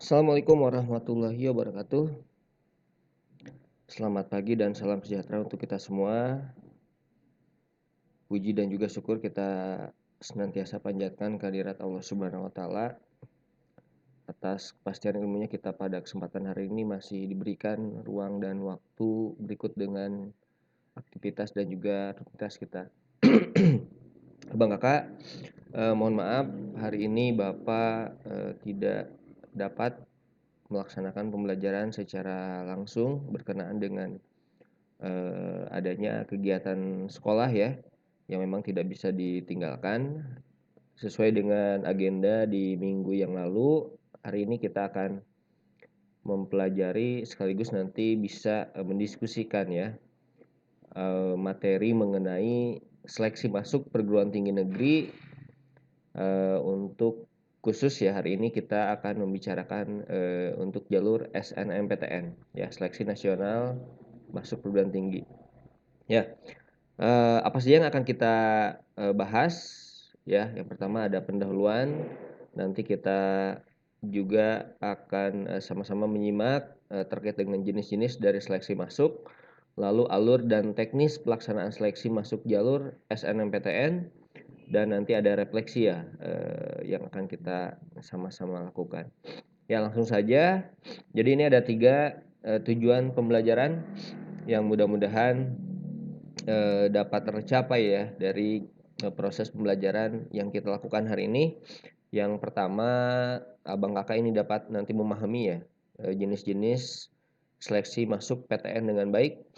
Assalamualaikum warahmatullahi wabarakatuh. Selamat pagi dan salam sejahtera untuk kita semua. Puji dan juga syukur kita senantiasa panjatkan kehadirat Allah Subhanahu wa taala atas kepastian ilmunya. Kita pada kesempatan hari ini masih diberikan ruang dan waktu berikut dengan aktivitas dan juga rutinitas kita. Bang Kakak, mohon maaf hari ini Bapak tidak dapat melaksanakan pembelajaran secara langsung berkenaan dengan adanya kegiatan sekolah ya, yang memang tidak bisa ditinggalkan. Sesuai dengan agenda di minggu yang lalu, hari ini kita akan mempelajari sekaligus nanti bisa mendiskusikan ya materi mengenai seleksi masuk perguruan tinggi negeri. Untuk khusus ya hari ini kita akan membicarakan untuk jalur SNMPTN ya, seleksi nasional masuk perguruan tinggi. Ya, apa saja yang akan kita bahas ya. Yang pertama ada pendahuluan, nanti kita juga akan sama-sama menyimak terkait dengan jenis-jenis dari seleksi masuk, lalu alur dan teknis pelaksanaan seleksi masuk jalur SNMPTN, dan nanti ada refleksi ya yang akan kita sama-sama lakukan. Ya, langsung saja. Jadi ini ada 3 tujuan pembelajaran yang mudah-mudahan dapat tercapai ya dari proses pembelajaran yang kita lakukan hari ini. Yang pertama, Abang Kakak ini dapat nanti memahami ya jenis-jenis seleksi masuk PTN dengan baik.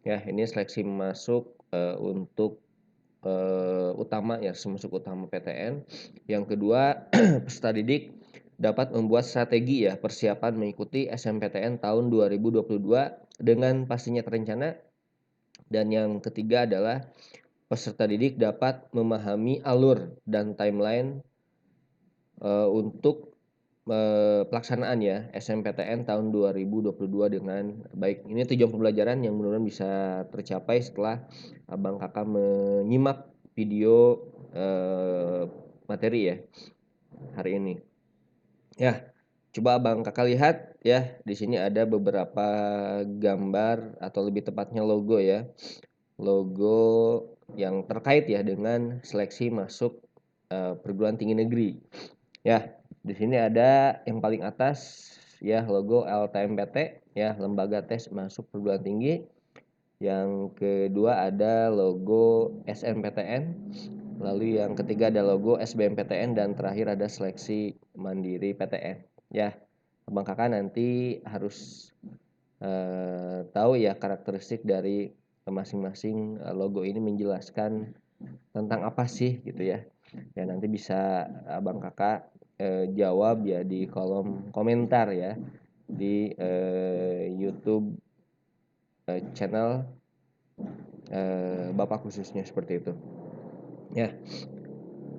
Ya, ini seleksi masuk untuk utama ya, masuk utama PTN. Yang kedua, peserta didik dapat membuat strategi ya persiapan mengikuti SNMPTN tahun 2022 dengan pastinya terencana. Dan yang ketiga adalah peserta didik dapat memahami alur dan timeline untuk pelaksanaan ya SNMPTN tahun 2022 dengan baik. Ini tujuan pembelajaran yang mudah-mudahan bisa tercapai setelah Abang Kakak menyimak video materi ya hari ini. Ya, coba Abang Kakak lihat ya, di sini ada beberapa gambar atau lebih tepatnya logo ya. Logo yang terkait ya dengan seleksi masuk perguruan tinggi negeri. Ya, di sini ada yang paling atas ya logo LTMPT ya, Lembaga Tes Masuk Perguruan Tinggi. Yang kedua ada logo SNMPTN. Lalu yang ketiga ada logo SBMPTN dan terakhir ada seleksi mandiri PTN. Ya, Abang Kakak nanti harus tahu ya karakteristik dari masing-masing logo ini menjelaskan tentang apa sih gitu ya. Ya nanti bisa Abang Kakak jawab ya di kolom komentar ya di YouTube channel Bapak khususnya seperti itu. Ya.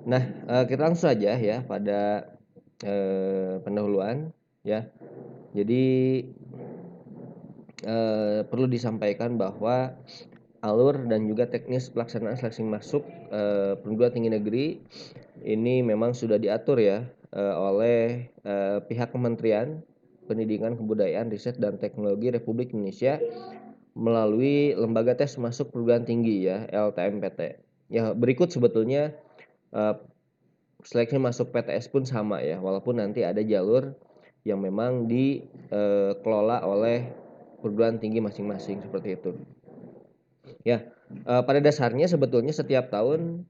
Nah, kita langsung aja ya pada pendahuluan ya. Jadi perlu disampaikan bahwa alur dan juga teknis pelaksanaan seleksi masuk perguruan tinggi negeri ini memang sudah diatur ya oleh pihak Kementerian Pendidikan, Kebudayaan, Riset dan Teknologi Republik Indonesia melalui Lembaga Tes Masuk Perguruan Tinggi ya, LTMPT. Ya, berikut sebetulnya seleksi masuk PTS pun sama ya, walaupun nanti ada jalur yang memang dikelola oleh perguruan tinggi masing-masing seperti itu. Ya, pada dasarnya sebetulnya setiap tahun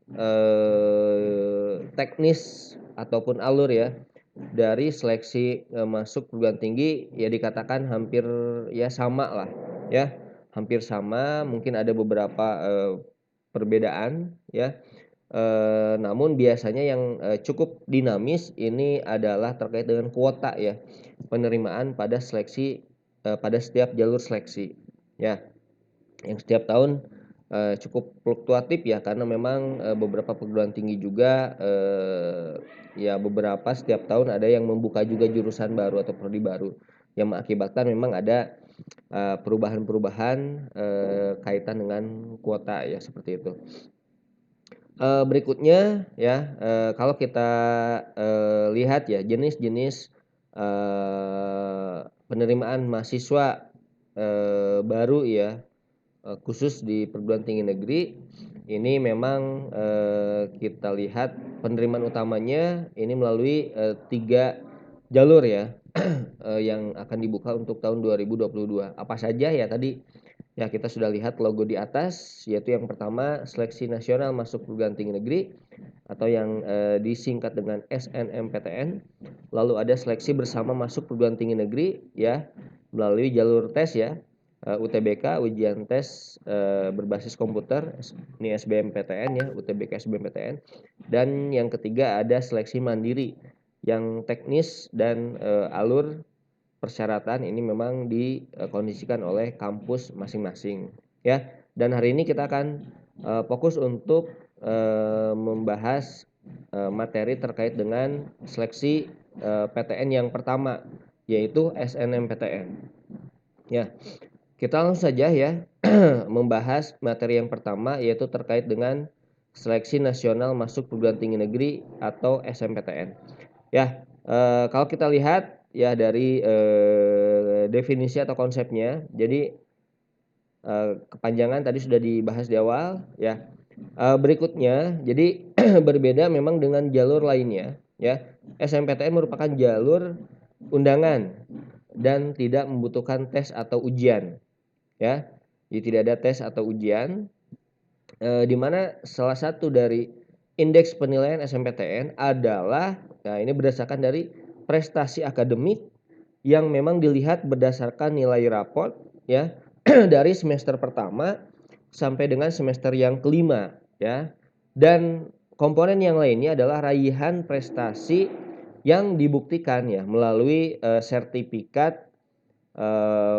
teknis ataupun alur ya dari seleksi masuk perguruan tinggi ya dikatakan hampir ya sama lah ya, hampir sama, mungkin ada beberapa perbedaan ya. Namun biasanya yang cukup dinamis ini adalah terkait dengan kuota ya, penerimaan pada seleksi pada setiap jalur seleksi ya, yang setiap tahun cukup fluktuatif ya, karena memang beberapa perguruan tinggi juga ya beberapa setiap tahun ada yang membuka juga jurusan baru atau prodi baru yang mengakibatkan memang ada perubahan-perubahan kaitan dengan kuota ya, seperti itu. Berikutnya ya, kalau kita lihat ya jenis-jenis penerimaan mahasiswa, baru ya, khusus di perguruan tinggi negeri, ini memang, kita lihat penerimaan utamanya ini melalui, 3 jalur ya, yang akan dibuka untuk tahun 2022. Apa saja ya tadi, ya kita sudah lihat logo di atas, yaitu yang pertama seleksi nasional masuk perguruan tinggi negeri atau yang, disingkat dengan SNMPTN. Lalu ada seleksi bersama masuk perguruan tinggi negeri ya, melalui jalur tes ya, UTBK, ujian tes, berbasis komputer, ini SBMPTN ya, UTBK SBMPTN. Dan yang ketiga ada seleksi mandiri yang teknis dan, alur persyaratan ini memang dikondisikan oleh kampus masing-masing ya. Dan hari ini kita akan, fokus untuk, membahas, materi terkait dengan seleksi, PTN yang pertama, yaitu SNMPTN. Ya, kita langsung saja ya membahas materi yang pertama, yaitu terkait dengan seleksi nasional masuk perguruan tinggi negeri atau SNMPTN. Ya, kalau kita lihat ya dari, definisi atau konsepnya, jadi, kepanjangan tadi sudah dibahas di awal ya. Berikutnya jadi berbeda memang dengan jalur lainnya ya. SNMPTN merupakan jalur undangan dan tidak membutuhkan tes atau ujian ya. Jadi tidak ada tes atau ujian, di mana salah satu dari indeks penilaian SNMPTN adalah, nah ini berdasarkan dari prestasi akademik yang memang dilihat berdasarkan nilai raport ya dari semester pertama sampai dengan semester yang kelima ya. Dan komponen yang lainnya adalah raihan prestasi yang dibuktikan ya melalui, sertifikat,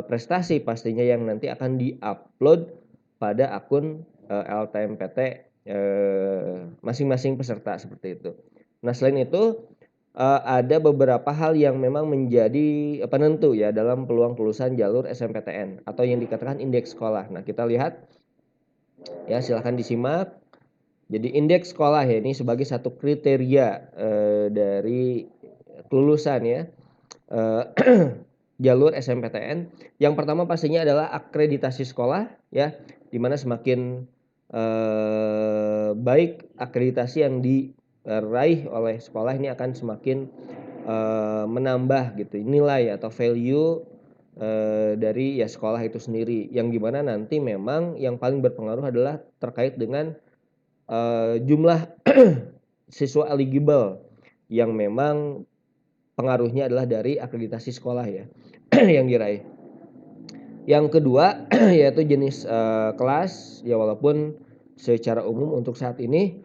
prestasi pastinya yang nanti akan di-upload pada akun, LTMPT, masing-masing peserta seperti itu. Nah selain itu, ada beberapa hal yang memang menjadi, penentu ya dalam peluang kelulusan jalur SNMPTN atau yang dikatakan indeks sekolah. Nah kita lihat ya silahkan disimak. Jadi indeks sekolah ya ini sebagai satu kriteria, dari kelulusan ya, eee, jalur SNMPTN. Yang pertama pastinya adalah akreditasi sekolah ya, di mana semakin, baik akreditasi yang diraih oleh sekolah ini akan semakin, menambah gitu nilai atau value, dari ya sekolah itu sendiri. Yang gimana nanti memang yang paling berpengaruh adalah terkait dengan, jumlah siswa eligible yang memang pengaruhnya adalah dari akreditasi sekolah ya yang diraih. Yang kedua yaitu jenis, kelas ya walaupun secara umum untuk saat ini,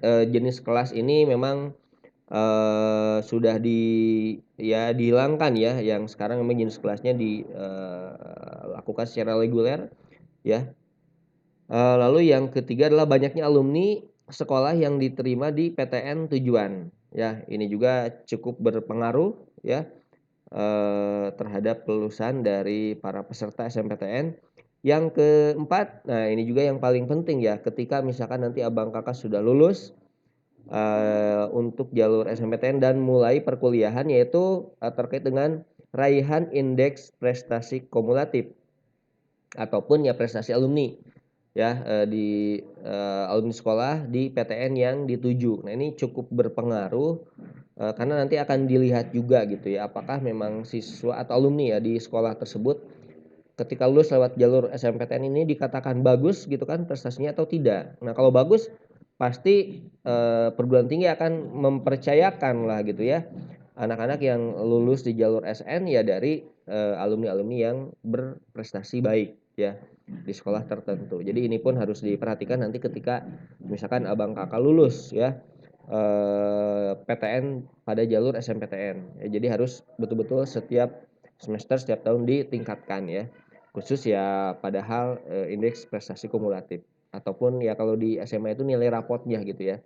jenis kelas ini memang, sudah dihilangkan ya yang sekarang memang jenis kelasnya lakukan secara reguler ya. Lalu yang ketiga adalah banyaknya alumni sekolah yang diterima di PTN tujuan. Ya, ini juga cukup berpengaruh ya, terhadap kelulusan dari para peserta SNMPTN. Yang keempat, nah ini juga yang paling penting ya, ketika misalkan nanti abang kakak sudah lulus, untuk jalur SNMPTN dan mulai perkuliahan yaitu, terkait dengan raihan indeks prestasi kumulatif ataupun ya prestasi alumni. Ya, di, alumni sekolah di PTN yang dituju. Nah ini cukup berpengaruh, karena nanti akan dilihat juga gitu ya, apakah memang siswa atau alumni ya di sekolah tersebut ketika lulus lewat jalur SNMPTN ini dikatakan bagus gitu kan prestasinya atau tidak. Nah kalau bagus pasti, perguruan tinggi akan mempercayakan lah gitu ya, anak-anak yang lulus di jalur SN ya dari, alumni-alumni yang berprestasi baik ya di sekolah tertentu. Jadi ini pun harus diperhatikan nanti ketika misalkan abang kakak lulus ya, PTN pada jalur SNMPTN. Ya jadi harus betul-betul setiap semester, setiap tahun ditingkatkan ya. Khusus ya pada hal, indeks prestasi kumulatif ataupun ya kalau di SMA itu nilai rapotnya gitu ya.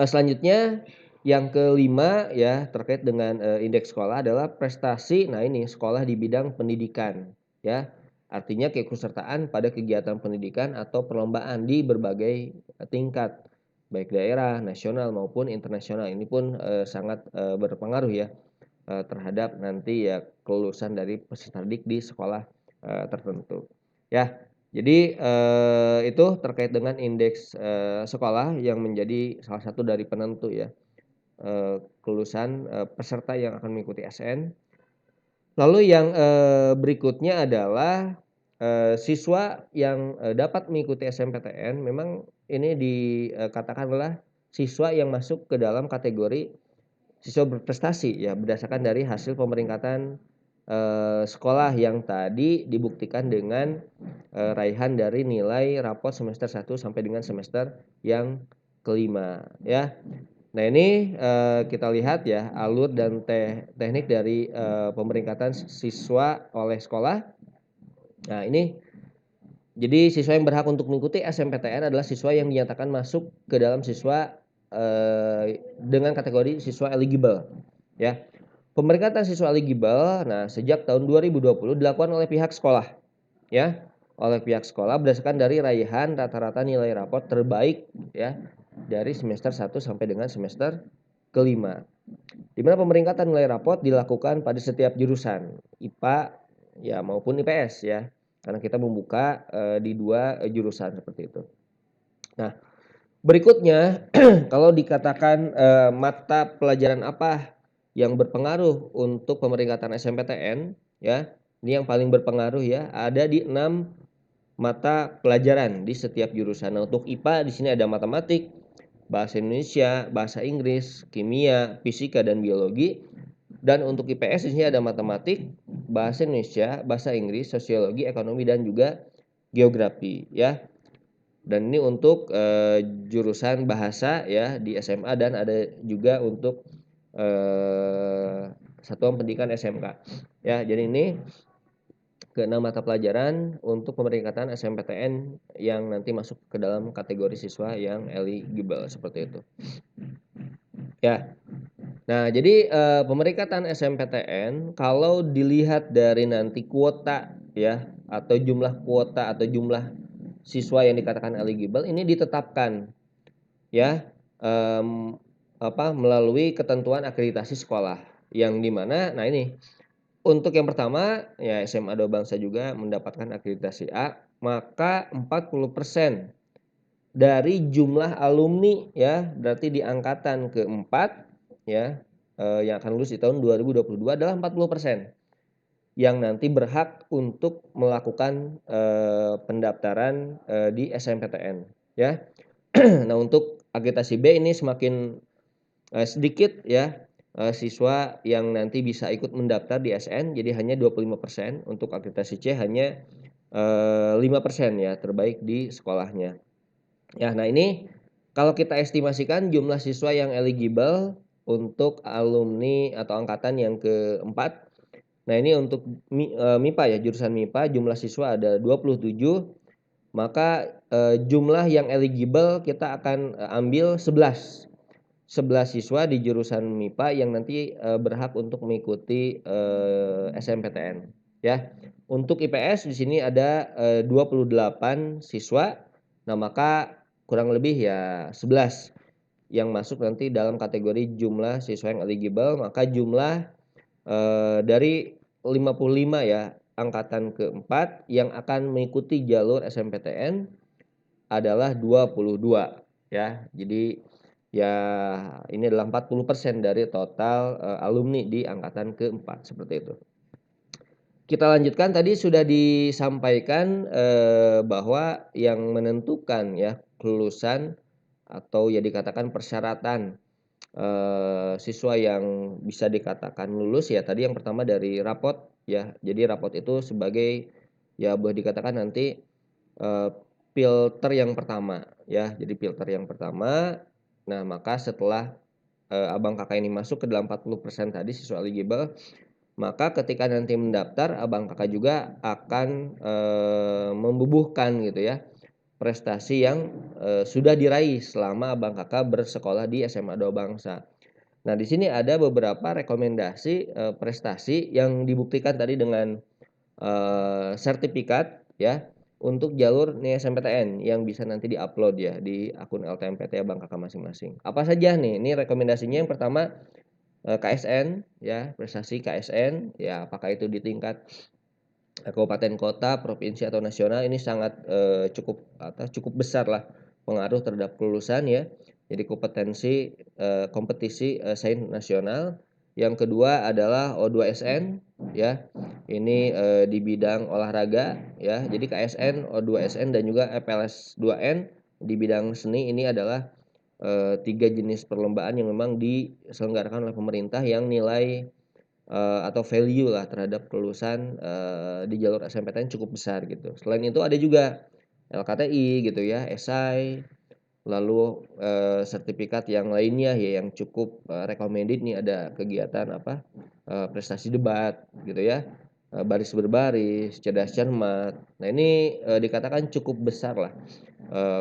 Selanjutnya yang kelima ya terkait dengan, indeks sekolah adalah prestasi, nah ini sekolah di bidang pendidikan ya. Artinya keikutsertaan pada kegiatan pendidikan atau perlombaan di berbagai, tingkat, baik daerah, nasional maupun internasional. Ini pun, sangat, berpengaruh ya. terhadap nanti ya kelulusan dari peserta didik di sekolah tertentu. Ya, jadi itu terkait dengan indeks sekolah yang menjadi salah satu dari penentu ya kelulusan peserta yang akan mengikuti SN. Lalu yang berikutnya adalah siswa yang dapat mengikuti SNMPTN memang ini dikatakan adalah siswa yang masuk ke dalam kategori siswa berprestasi ya berdasarkan dari hasil pemeringkatan sekolah yang tadi dibuktikan dengan raihan dari nilai rapot semester 1 sampai dengan semester yang kelima ya. Nah ini kita lihat ya alur dan teknik dari pemeringkatan siswa oleh sekolah. Nah ini jadi siswa yang berhak untuk mengikuti SNMPTN adalah siswa yang dinyatakan masuk ke dalam siswa dengan kategori siswa eligible ya. Pemeringkatan siswa eligible nah sejak tahun 2020 dilakukan oleh pihak sekolah ya. Oleh pihak sekolah berdasarkan dari raihan rata-rata nilai rapot terbaik ya dari semester 1 sampai dengan semester kelima. Di mana pemeringkatan nilai rapot dilakukan pada setiap jurusan IPA ya maupun IPS ya. Karena kita membuka di dua jurusan seperti itu. Nah, berikutnya kalau dikatakan mata pelajaran apa yang berpengaruh untuk pemeringkatan SNMPTN ya. Ini yang paling berpengaruh ya, ada di 6 mata pelajaran di setiap jurusan. Nah, untuk IPA di sini ada matematik, bahasa Indonesia, bahasa Inggris, kimia, fisika dan biologi. Dan untuk IPS di sini ada matematik, bahasa Indonesia, bahasa Inggris, sosiologi, ekonomi dan juga geografi ya. Dan ini untuk jurusan bahasa ya di SMA dan ada juga untuk satuan pendidikan SMK. Ya, jadi ini ke-6 mata pelajaran untuk pemeringkatan SNMPTN yang nanti masuk ke dalam kategori siswa yang eligible seperti itu. Ya. Nah, jadi pemeringkatan SNMPTN kalau dilihat dari nanti kuota ya atau jumlah kuota atau jumlah siswa yang dikatakan eligible ini ditetapkan ya melalui ketentuan akreditasi sekolah yang dimana nah ini untuk yang pertama ya SMA 2 Bangsa juga mendapatkan akreditasi A, maka 40% dari jumlah alumni ya berarti di angkatan keempat ya yang akan lulus di tahun 2022 adalah 40% yang nanti berhak untuk melakukan pendaftaran di SNMPTN ya. Nah untuk akreditasi B ini semakin sedikit ya siswa yang nanti bisa ikut mendaftar di SN jadi hanya 25%, untuk akreditasi C hanya 5% ya terbaik di sekolahnya. Ya, nah ini kalau kita estimasikan jumlah siswa yang eligible untuk alumni atau angkatan yang keempat. Nah ini untuk MIPA ya jurusan MIPA jumlah siswa ada 27, maka jumlah yang eligible kita akan ambil 11 siswa di jurusan MIPA yang nanti berhak untuk mengikuti SNMPTN ya. Untuk IPS di sini ada 28 siswa. Nah, maka kurang lebih ya 11 yang masuk nanti dalam kategori jumlah siswa yang eligible, maka jumlah dari 55 ya angkatan keempat yang akan mengikuti jalur SNMPTN adalah 22 ya. Jadi ya ini adalah 40% dari total alumni di angkatan keempat seperti itu. Kita lanjutkan tadi sudah disampaikan bahwa yang menentukan ya kelulusan atau ya dikatakan persyaratan siswa yang bisa dikatakan lulus ya tadi yang pertama dari rapot ya. Jadi rapot itu sebagai ya boleh dikatakan nanti filter yang pertama ya. Jadi filter yang pertama. Nah, maka setelah abang kakak ini masuk ke dalam 40% tadi siswa eligible, maka ketika nanti mendaftar abang kakak juga akan membubuhkan gitu ya prestasi yang sudah diraih selama abang kakak bersekolah di SMA 2 Bangsa. Nah, di sini ada beberapa rekomendasi prestasi yang dibuktikan tadi dengan sertifikat ya untuk jalur nih SNMPTN yang bisa nanti diupload ya di akun LTMPT abang kakak masing-masing. Apa saja nih? Ini rekomendasinya yang pertama KSN ya, prestasi KSN ya, apakah itu di tingkat kabupaten kota, provinsi atau nasional ini sangat, cukup besarlah pengaruh terhadap kelulusan ya. Jadi kompetisi, sains nasional. Yang kedua adalah O2SN ya, ini, di bidang olahraga ya. Jadi KSN, O2SN dan juga FLS2N di bidang seni ini adalah, 3 jenis perlombaan yang memang diselenggarakan oleh pemerintah yang nilai atau value lah terhadap kelulusan, di jalur SNMPTN cukup besar gitu. Selain itu ada juga LKTI gitu ya, esai, lalu, sertifikat yang lainnya ya yang cukup, recommended nih ada kegiatan prestasi debat gitu ya, baris berbaris, cerdas cermat. Nah ini, dikatakan cukup besarlah,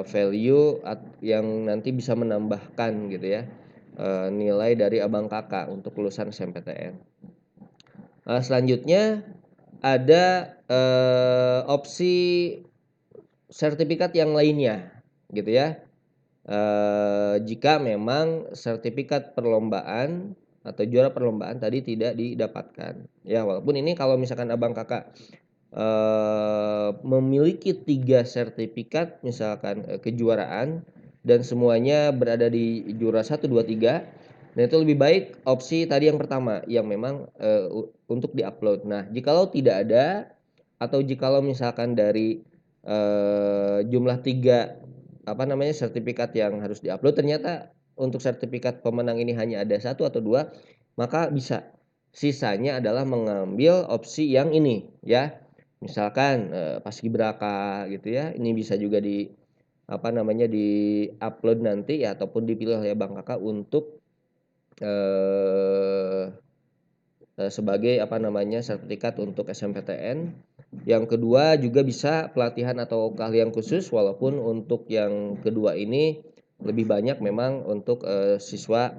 value yang nanti bisa menambahkan gitu ya, nilai dari abang kakak untuk lulusan SNMPTN. Selanjutnya ada, opsi sertifikat yang lainnya gitu ya, jika memang sertifikat perlombaan atau juara perlombaan tadi tidak didapatkan. Ya walaupun ini kalau misalkan abang kakak, memiliki 3 sertifikat misalkan, kejuaraan dan semuanya berada di juara 1, 2, 3. Nah itu lebih baik opsi tadi yang pertama yang memang, untuk di-upload. Nah jikalau tidak ada atau jikalau misalkan dari, jumlah 3 sertifikat yang harus di-upload ternyata untuk sertifikat pemenang ini hanya ada 1 atau 2, maka bisa. Sisanya adalah mengambil opsi yang ini ya. Misalkan, paskibraka gitu ya, ini bisa juga di-upload nanti ya ataupun dipilih oleh abang kakak untuk, eee sebagai sertifikat untuk SNMPTN. Yang kedua juga bisa pelatihan atau keahlian khusus walaupun untuk yang kedua ini lebih banyak memang untuk, siswa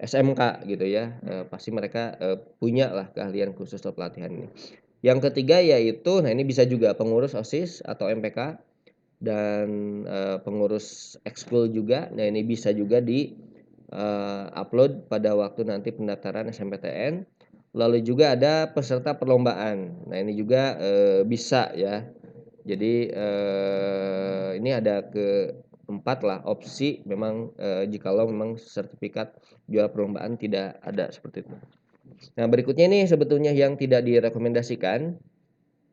SMK gitu ya, pasti mereka, punyalah keahlian khusus atau pelatihan ini. Yang ketiga yaitu nah ini bisa juga pengurus OSIS atau MPK dan, pengurus ekskul juga. Nah ini bisa juga upload pada waktu nanti pendaftaran SNMPTN. Lalu juga ada peserta perlombaan. Nah ini juga, bisa ya. Jadi, ini ada keempat lah opsi memang, jikalau memang sertifikat juara perlombaan tidak ada seperti itu. Nah berikutnya ini sebetulnya yang tidak direkomendasikan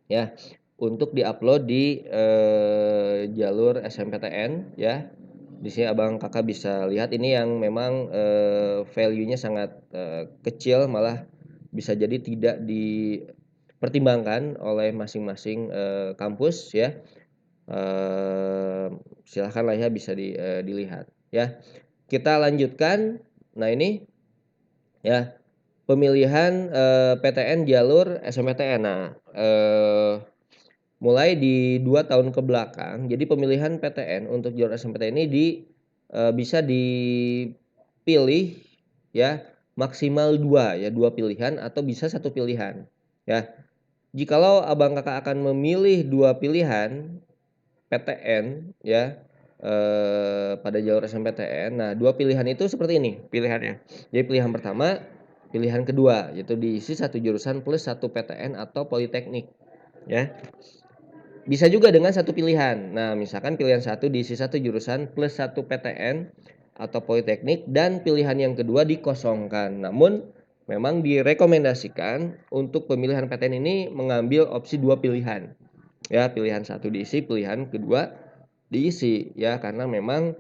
ya, untuk di-upload di, jalur SNMPTN ya. Di sini abang kakak bisa lihat ini yang memang, value-nya sangat, kecil malah bisa jadi tidak dipertimbangkan oleh masing-masing, kampus ya. Silakanlah ya bisa dilihat ya. Kita lanjutkan. Nah ini ya, pemilihan, PTN jalur SNMPTN. Nah, mulai di 2 tahun ke belakang, jadi pemilihan PTN untuk jalur SNMPTN ini bisa dipilih ya, maksimal 2 ya, 2 pilihan atau bisa 1 pilihan ya. Jikalau abang kakak akan memilih 2 pilihan PTN ya, pada jalur SNMPTN. Nah 2 pilihan itu seperti ini pilihannya. Jadi pilihan pertama, pilihan kedua yaitu diisi 1 jurusan plus 1 PTN atau politeknik ya. Bisa juga dengan 1 pilihan. Nah misalkan pilihan 1 diisi 1 jurusan plus 1 PTN atau politeknik dan pilihan yang kedua dikosongkan. Namun memang direkomendasikan untuk pemilihan PTN ini mengambil opsi 2 pilihan. Ya, pilihan 1 diisi, pilihan kedua diisi ya karena memang,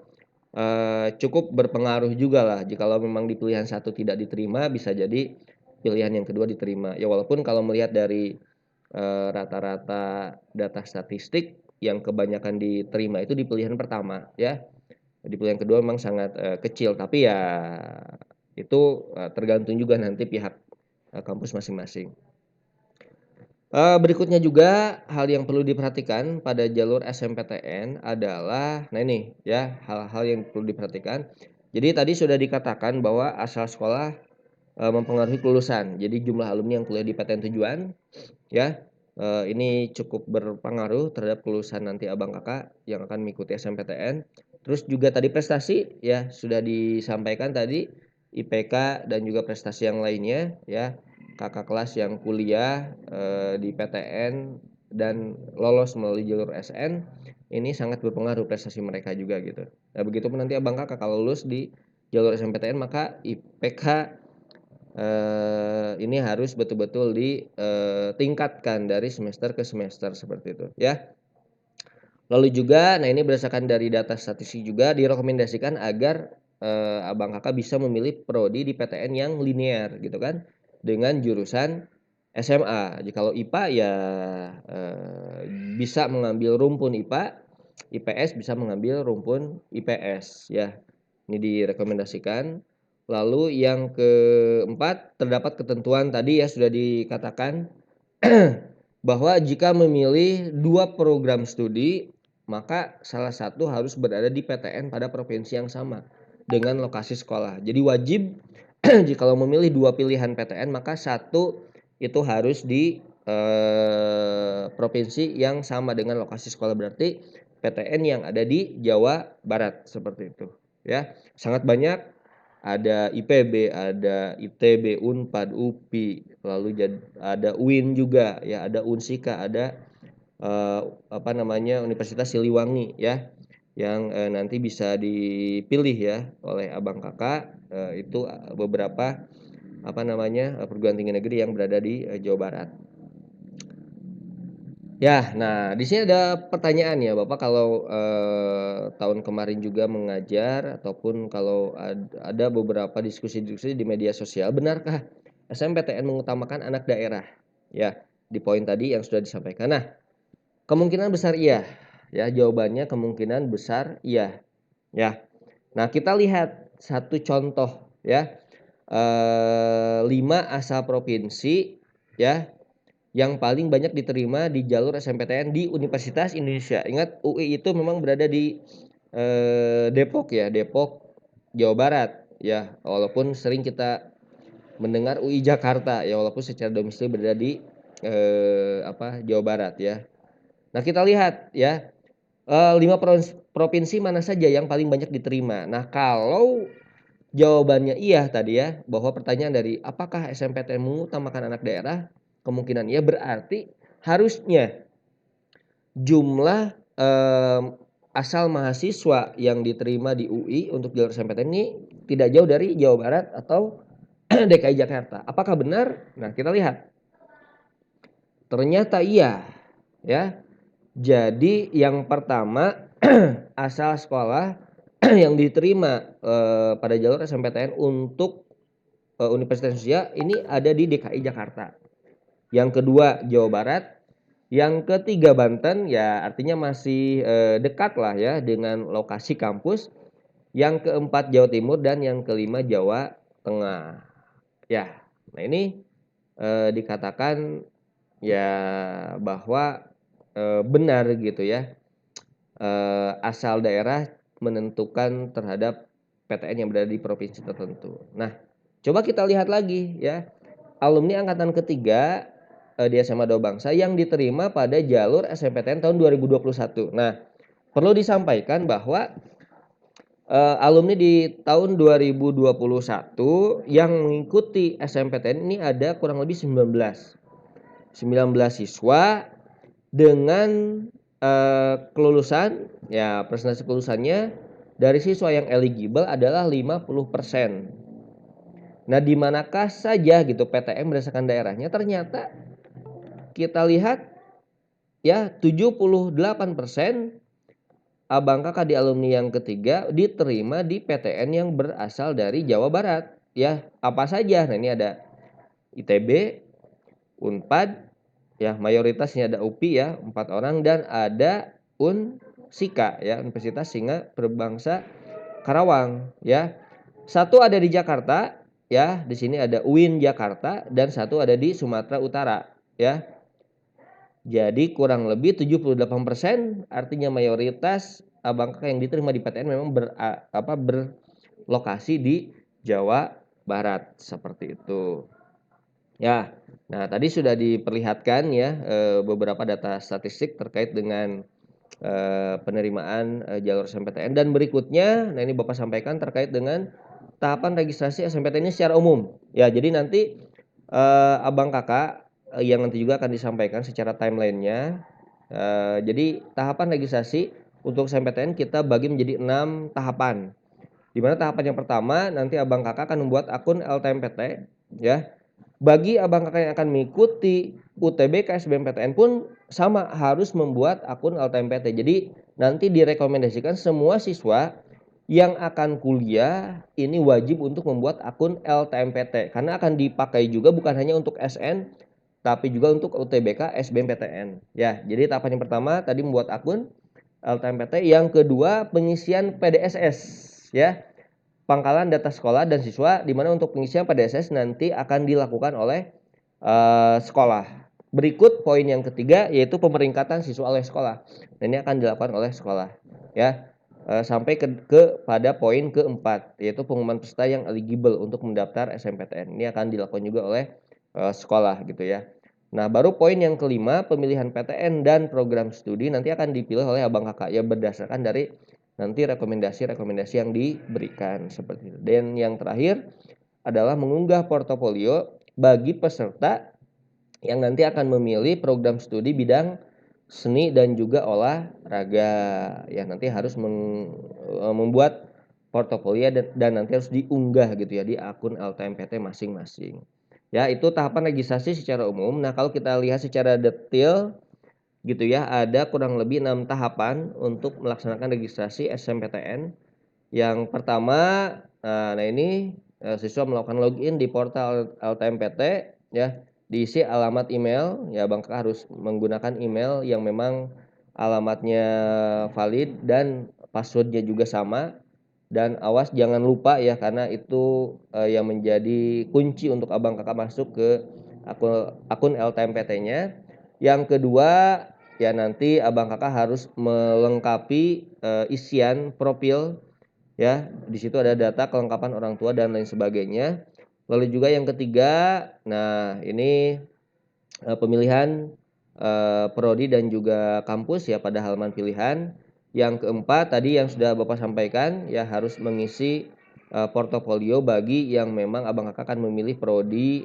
cukup berpengaruh jugalah jikalau memang di pilihan 1 tidak diterima bisa jadi pilihan yang kedua diterima. Ya walaupun kalau melihat dari, rata-rata data statistik yang kebanyakan diterima itu di pilihan pertama ya. Di pilihan kedua memang sangat, kecil tapi ya itu, tergantung juga nanti pihak, kampus masing-masing. Berikutnya juga hal yang perlu diperhatikan pada jalur SNMPTN adalah nah ini ya, hal-hal yang perlu diperhatikan. Jadi tadi sudah dikatakan bahwa asal sekolah, mempengaruhi kelulusan. Jadi jumlah alumni yang kuliah di PTN tujuan ya, ini cukup berpengaruh terhadap kelulusan nanti abang kakak yang akan mengikuti SNMPTN. Terus juga tadi prestasi ya, sudah disampaikan tadi, IPK dan juga prestasi yang lainnya ya. Kakak kelas yang kuliah di PTN dan lolos melalui jalur SN ini sangat berpengaruh prestasi mereka juga gitu. Nah, begitupun nanti abang kakak kalau lulus di jalur SNMPTN maka IPK ini harus betul-betul ditingkatkan dari semester ke semester seperti itu ya. Lalu juga, nah ini berdasarkan dari data statistik juga direkomendasikan agar abang kakak bisa memilih prodi di PTN yang linear gitu kan, dengan jurusan SMA. Jikalau IPA ya bisa mengambil rumpun IPA, IPS bisa mengambil rumpun IPS ya. Ini direkomendasikan. Lalu yang keempat, terdapat ketentuan tadi ya sudah dikatakan bahwa jika memilih 2 program studi, maka salah satu harus berada di PTN pada provinsi yang sama dengan lokasi sekolah. Jadi wajib jikalau memilih 2 pilihan PTN maka satu itu harus di provinsi yang sama dengan lokasi sekolah, berarti PTN yang ada di Jawa Barat seperti itu ya. Sangat banyak, ada IPB, ada ITB, Unpad, UPI, lalu ada UIN juga ya, ada Unsika, ada Universitas Siliwangi ya, yang nanti bisa dipilih ya oleh abang kakak. Itu beberapa perguruan tinggi negeri yang berada di Jawa Barat. Ya, nah di sini ada pertanyaan ya Bapak, kalau tahun kemarin juga mengajar ataupun kalau ada beberapa diskusi-diskusi di media sosial, benarkah SNMPTN mengutamakan anak daerah? Ya, di poin tadi yang sudah disampaikan. Nah, kemungkinan besar iya. Ya, jawabannya kemungkinan besar iya. Ya. Nah, kita lihat satu contoh ya. 5 asal provinsi ya yang paling banyak diterima di jalur SNMPTN di Universitas Indonesia. Ingat, UI itu memang berada di Depok ya, Depok, Jawa Barat ya. Walaupun sering kita mendengar UI Jakarta ya, walaupun secara domisili berada di Jawa Barat ya. Nah, kita lihat ya, 5 provinsi mana saja yang paling banyak diterima. Nah, kalau jawabannya iya tadi ya, bahwa pertanyaan dari apakah SNMPTN mengutamakan anak daerah, kemungkinan iya, berarti harusnya jumlah asal mahasiswa yang diterima di UI untuk jalur SNMPTN ini tidak jauh dari Jawa Barat atau DKI Jakarta. Apakah benar? Nah, kita lihat. Ternyata iya ya. Jadi yang pertama asal sekolah yang diterima pada jalur SNMPTN untuk Universitas Indonesia ini ada di DKI Jakarta. Yang kedua Jawa Barat, yang ketiga Banten, ya artinya masih dekat lah ya dengan lokasi kampus. Yang keempat Jawa Timur dan yang kelima Jawa Tengah. Ya, nah ini dikatakan ya bahwa benar gitu ya. Asal daerah menentukan terhadap PTN yang berada di provinsi tertentu. Nah, coba kita lihat lagi ya, alumni angkatan ketiga di SMA Dua Bangsa yang diterima pada jalur SNMPTN tahun 2021. Nah, perlu disampaikan bahwa alumni di tahun 2021 yang mengikuti SNMPTN ini ada kurang lebih 19 siswa dengan kelulusan ya, presentasi kelulusannya dari siswa yang eligible adalah 50%. Nah, di manakah saja gitu PTN berdasarkan daerahnya? Ternyata kita lihat ya 78% abang kakak di alumni yang ketiga diterima di PTN yang berasal dari Jawa Barat ya. Apa saja? Nah, ini ada ITB, Unpad, ya mayoritasnya ada UPI ya 4 orang, dan ada Unsika ya, Universitas Singa Perbangsa Karawang ya. Satu ada di Jakarta ya, di sini ada UIN Jakarta, dan satu ada di Sumatera Utara ya. Jadi kurang lebih 78%, artinya mayoritas abang kakak yang diterima di PTN memang berlokasi di Jawa Barat seperti itu. Ya, nah tadi sudah diperlihatkan ya beberapa data statistik terkait dengan penerimaan jalur SNMPTN, dan berikutnya, nah ini Bapak sampaikan terkait dengan tahapan registrasi SNMPTN ini secara umum. Ya, jadi nanti Abang Kakak yang nanti juga akan disampaikan secara timeline-nya. Jadi tahapan registrasi untuk SNMPTN kita bagi menjadi 6 tahapan. Di mana tahapan yang pertama nanti Abang Kakak akan membuat akun LTMPT ya. Bagi Abang Kakak yang akan mengikuti UTBK SBMPTN pun sama harus membuat akun LTMPT. Jadi nanti direkomendasikan semua siswa yang akan kuliah ini wajib untuk membuat akun LTMPT karena akan dipakai juga bukan hanya untuk SN tapi juga untuk UTBK SBMPTN. Ya, jadi tahapan yang pertama tadi membuat akun LTMPT, yang kedua pengisian PDSS ya. Pangkalan data sekolah dan siswa, di mana untuk pengisian PDSS nanti akan dilakukan oleh sekolah. Berikut poin yang ketiga yaitu pemeringkatan siswa oleh sekolah. Dan ini akan dilakukan oleh sekolah ya. Sampai pada poin keempat yaitu pengumuman peserta yang eligible untuk mendaftar SNMPTN. Ini akan dilakukan juga oleh sekolah gitu ya. Nah, baru poin yang kelima pemilihan PTN dan program studi nanti akan dipilih oleh Abang Kakak ya berdasarkan dari nanti rekomendasi-rekomendasi yang diberikan seperti itu. Dan yang terakhir adalah mengunggah portofolio bagi peserta yang nanti akan memilih program studi bidang seni dan juga olahraga. Ya, nanti harus membuat portofolio dan nanti harus diunggah gitu ya di akun LTMPT masing-masing. Ya, itu tahapan registrasi secara umum. Nah, kalau kita lihat secara detail gitu ya, ada kurang lebih 6 tahapan untuk melaksanakan registrasi SNMPTN. Yang pertama, nah ini siswa melakukan login di portal LTMPT ya, diisi alamat email ya, Bang Kakak harus menggunakan email yang memang alamatnya valid dan passwordnya juga sama. Dan awas jangan lupa ya karena itu yang menjadi kunci untuk Abang Kakak masuk ke akun LTMPT-nya. Yang kedua ya nanti Abang Kakak harus melengkapi isian profil ya. Di situ ada data kelengkapan orang tua dan lain sebagainya. Lalu juga yang ketiga, nah ini pemilihan prodi dan juga kampus ya pada halaman pilihan. Yang keempat tadi yang sudah Bapak sampaikan ya harus mengisi portofolio bagi yang memang Abang Kakak akan memilih prodi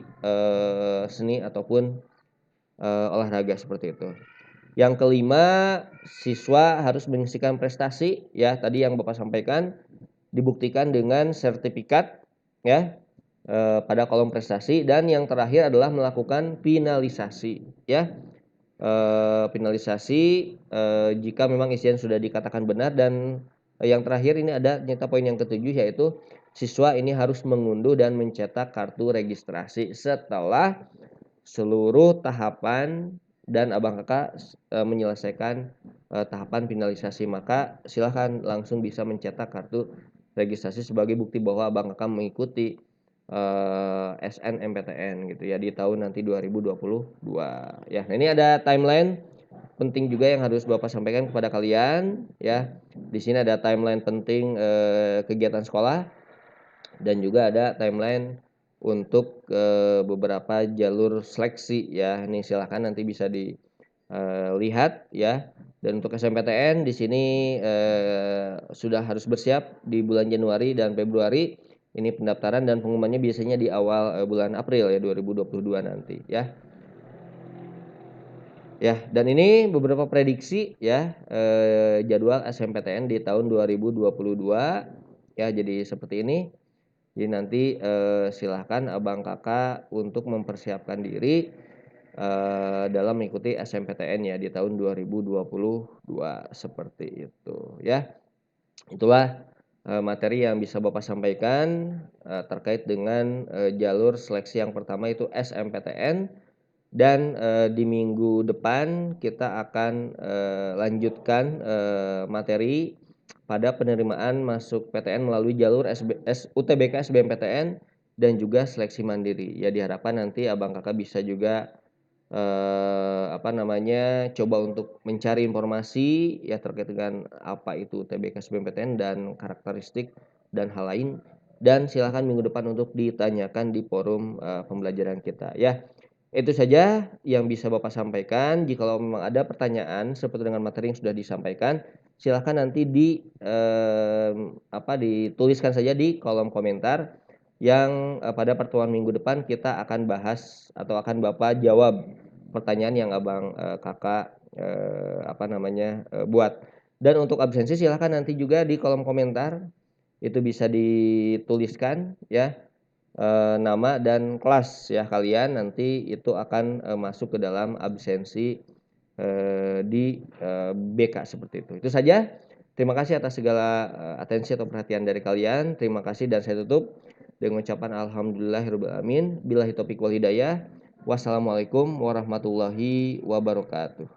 seni ataupun olahraga seperti itu. Yang kelima, siswa harus mengisikan prestasi ya tadi yang Bapak sampaikan dibuktikan dengan sertifikat ya pada kolom prestasi. Dan yang terakhir adalah melakukan finalisasi ya. Finalisasi jika memang isian sudah dikatakan benar. Dan yang terakhir ini ada ternyata poin yang ketujuh yaitu siswa ini harus mengunduh dan mencetak kartu registrasi setelah seluruh tahapan dan Abang Kakak menyelesaikan tahapan finalisasi, maka silahkan langsung bisa mencetak kartu registrasi sebagai bukti bahwa Abang Kakak mengikuti SNMPTN gitu ya di tahun nanti 2022 ya. Nah, ini ada timeline penting juga yang harus Bapak sampaikan kepada kalian ya. Di sini ada timeline penting kegiatan sekolah dan juga ada timeline untuk beberapa jalur seleksi ya. Ini silahkan nanti bisa dilihat ya. Dan untuk SNMPTN di sini sudah harus bersiap di bulan Januari dan Februari. Ini pendaftaran dan pengumumannya biasanya di awal bulan April ya 2022 nanti ya. Ya, dan ini beberapa prediksi ya jadwal SNMPTN di tahun 2022 ya. Jadi seperti ini. Jadi nanti silahkan Abang Kakak untuk mempersiapkan diri dalam mengikuti SNMPTN ya di tahun 2022 seperti itu ya. Itulah materi yang bisa Bapak sampaikan terkait dengan jalur seleksi yang pertama itu SNMPTN. Dan di minggu depan kita akan lanjutkan materi pada penerimaan masuk PTN melalui jalur UTBK SBMPTN dan juga seleksi mandiri. Ya diharapkan nanti Abang Kakak bisa juga coba untuk mencari informasi ya terkait dengan apa itu UTBK SBMPTN dan karakteristik dan hal lain. Dan silakan minggu depan untuk ditanyakan di forum pembelajaran kita ya. Itu saja yang bisa Bapak sampaikan. Jikalau memang ada pertanyaan seperti dengan materi yang sudah disampaikan, silakan nanti dituliskan saja di kolom komentar yang pada pertemuan minggu depan kita akan bahas atau akan Bapak jawab pertanyaan yang Abang, Kakak, buat. Dan untuk absensi silahkan nanti juga di kolom komentar itu bisa dituliskan ya, nama dan kelas ya kalian nanti itu akan, masuk ke dalam absensi, di, BK seperti itu. Itu saja. Terima kasih atas segala, atensi atau perhatian dari kalian. Terima kasih dan saya tutup dengan ucapan alhamdulillahirabbil alamin. Billahi taufik wal hidayah. Wassalamualaikum warahmatullahi wabarakatuh.